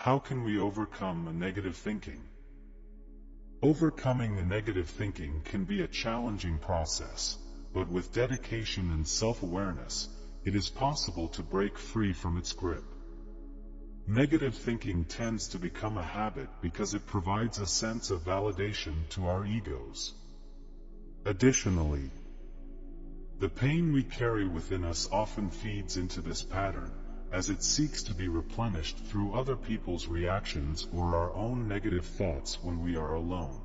How can we overcome a negative thinking? Overcoming a negative thinking can be a challenging process, but with dedication and self-awareness, it is possible to break free from its grip. Negative thinking tends to become a habit because it provides a sense of validation to our egos. Additionally, the pain we carry within us often feeds into this pattern, as it seeks to be replenished through other people's reactions or our own negative thoughts when we are alone.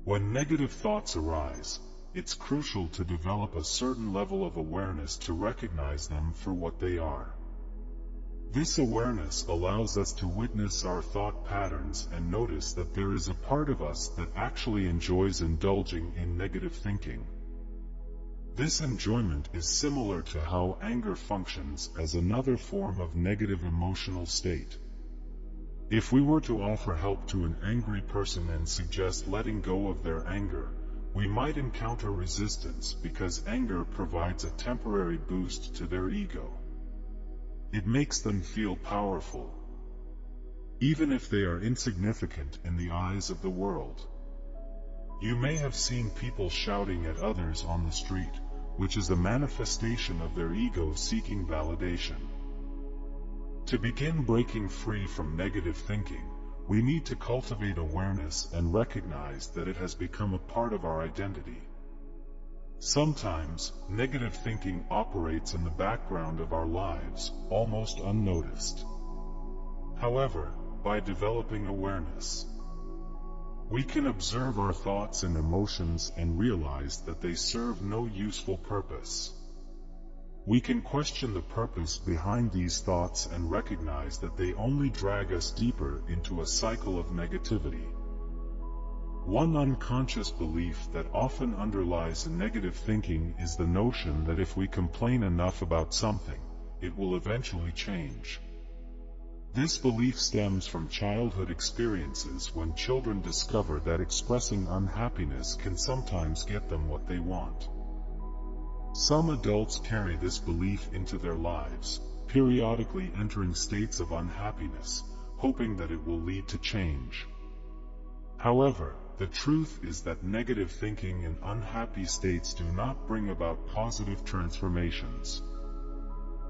When negative thoughts arise, it's crucial to develop a certain level of awareness to recognize them for what they are. This awareness allows us to witness our thought patterns and notice that there is a part of us that actually enjoys indulging in negative thinking. This enjoyment is similar to how anger functions as another form of negative emotional state. If we were to offer help to an angry person and suggest letting go of their anger, we might encounter resistance because anger provides a temporary boost to their ego. It makes them feel powerful, even if they are insignificant in the eyes of the world. You may have seen people shouting at others on the street, which is a manifestation of their ego seeking validation. To begin breaking free from negative thinking, we need to cultivate awareness and recognize that it has become a part of our identity. Sometimes, negative thinking operates in the background of our lives, almost unnoticed. However, by developing awareness, we can observe our thoughts and emotions and realize that they serve no useful purpose. We can question the purpose behind these thoughts and recognize that they only drag us deeper into a cycle of negativity. One unconscious belief that often underlies negative thinking is the notion that if we complain enough about something, it will eventually change. This belief stems from childhood experiences when children discover that expressing unhappiness can sometimes get them what they want. Some adults carry this belief into their lives, periodically entering states of unhappiness, hoping that it will lead to change. However, the truth is that negative thinking and unhappy states do not bring about positive transformations.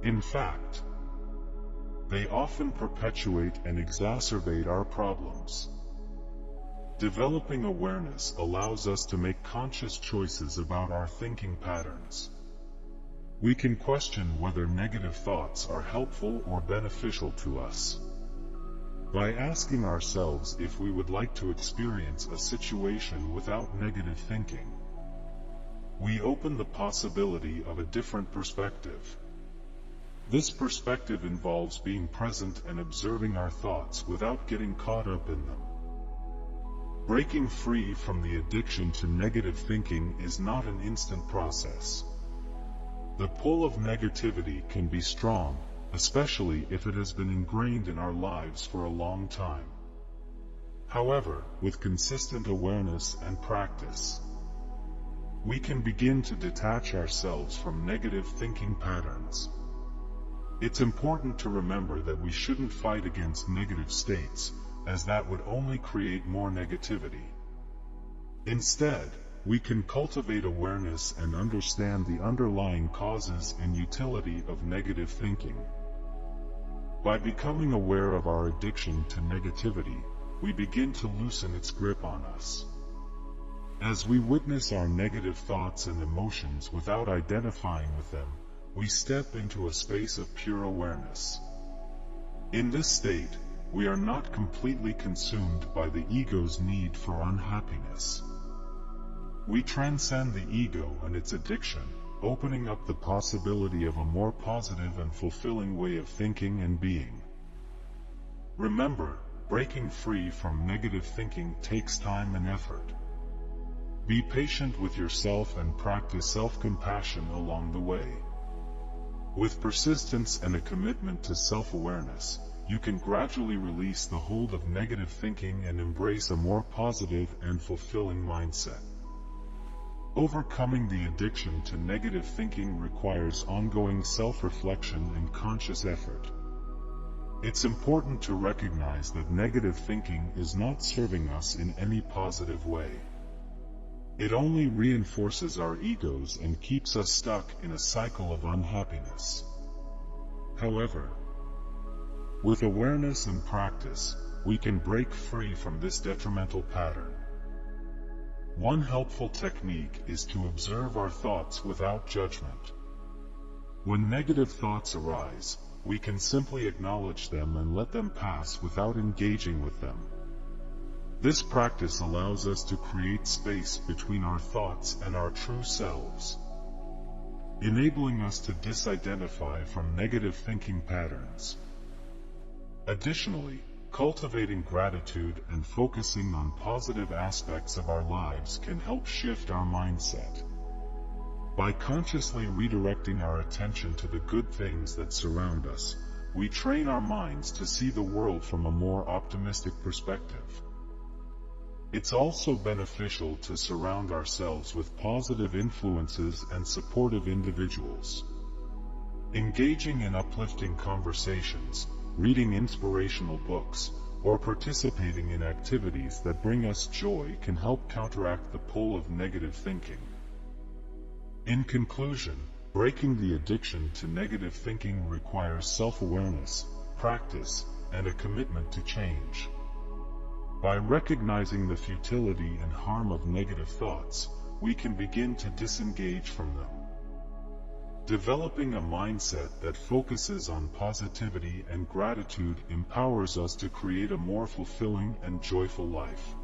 In fact, they often perpetuate and exacerbate our problems. Developing awareness allows us to make conscious choices about our thinking patterns. We can question whether negative thoughts are helpful or beneficial to us. By asking ourselves if we would like to experience a situation without negative thinking, we open the possibility of a different perspective. This perspective involves being present and observing our thoughts without getting caught up in them. Breaking free from the addiction to negative thinking is not an instant process. The pull of negativity can be strong, especially if it has been ingrained in our lives for a long time. However, with consistent awareness and practice, we can begin to detach ourselves from negative thinking patterns. It's important to remember that we shouldn't fight against negative states, as that would only create more negativity. Instead, we can cultivate awareness and understand the underlying causes and utility of negative thinking. By becoming aware of our addiction to negativity, we begin to loosen its grip on us. As we witness our negative thoughts and emotions without identifying with them, we step into a space of pure awareness. In this state, we are not completely consumed by the ego's need for unhappiness. We transcend the ego and its addiction, opening up the possibility of a more positive and fulfilling way of thinking and being. Remember, breaking free from negative thinking takes time and effort. Be patient with yourself and practice self-compassion along the way. With persistence and a commitment to self-awareness, you can gradually release the hold of negative thinking and embrace a more positive and fulfilling mindset. Overcoming the addiction to negative thinking requires ongoing self-reflection and conscious effort. It's important to recognize that negative thinking is not serving us in any positive way. It only reinforces our egos and keeps us stuck in a cycle of unhappiness. However, with awareness and practice, we can break free from this detrimental pattern. One helpful technique is to observe our thoughts without judgment. When negative thoughts arise, we can simply acknowledge them and let them pass without engaging with them. This practice allows us to create space between our thoughts and our true selves, enabling us to disidentify from negative thinking patterns. Additionally, cultivating gratitude and focusing on positive aspects of our lives can help shift our mindset. By consciously redirecting our attention to the good things that surround us, we train our minds to see the world from a more optimistic perspective. It's also beneficial to surround ourselves with positive influences and supportive individuals. Engaging in uplifting conversations, reading inspirational books, or participating in activities that bring us joy can help counteract the pull of negative thinking. In conclusion, breaking the addiction to negative thinking requires self-awareness, practice, and a commitment to change. By recognizing the futility and harm of negative thoughts, we can begin to disengage from them. Developing a mindset that focuses on positivity and gratitude empowers us to create a more fulfilling and joyful life.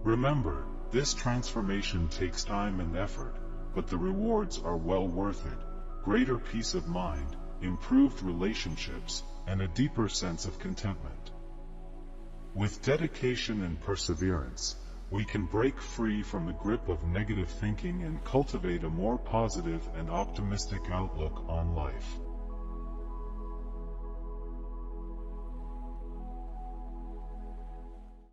Remember, this transformation takes time and effort, but the rewards are well worth it: greater peace of mind, improved relationships, and a deeper sense of contentment. With dedication and perseverance, we can break free from the grip of negative thinking and cultivate a more positive and optimistic outlook on life.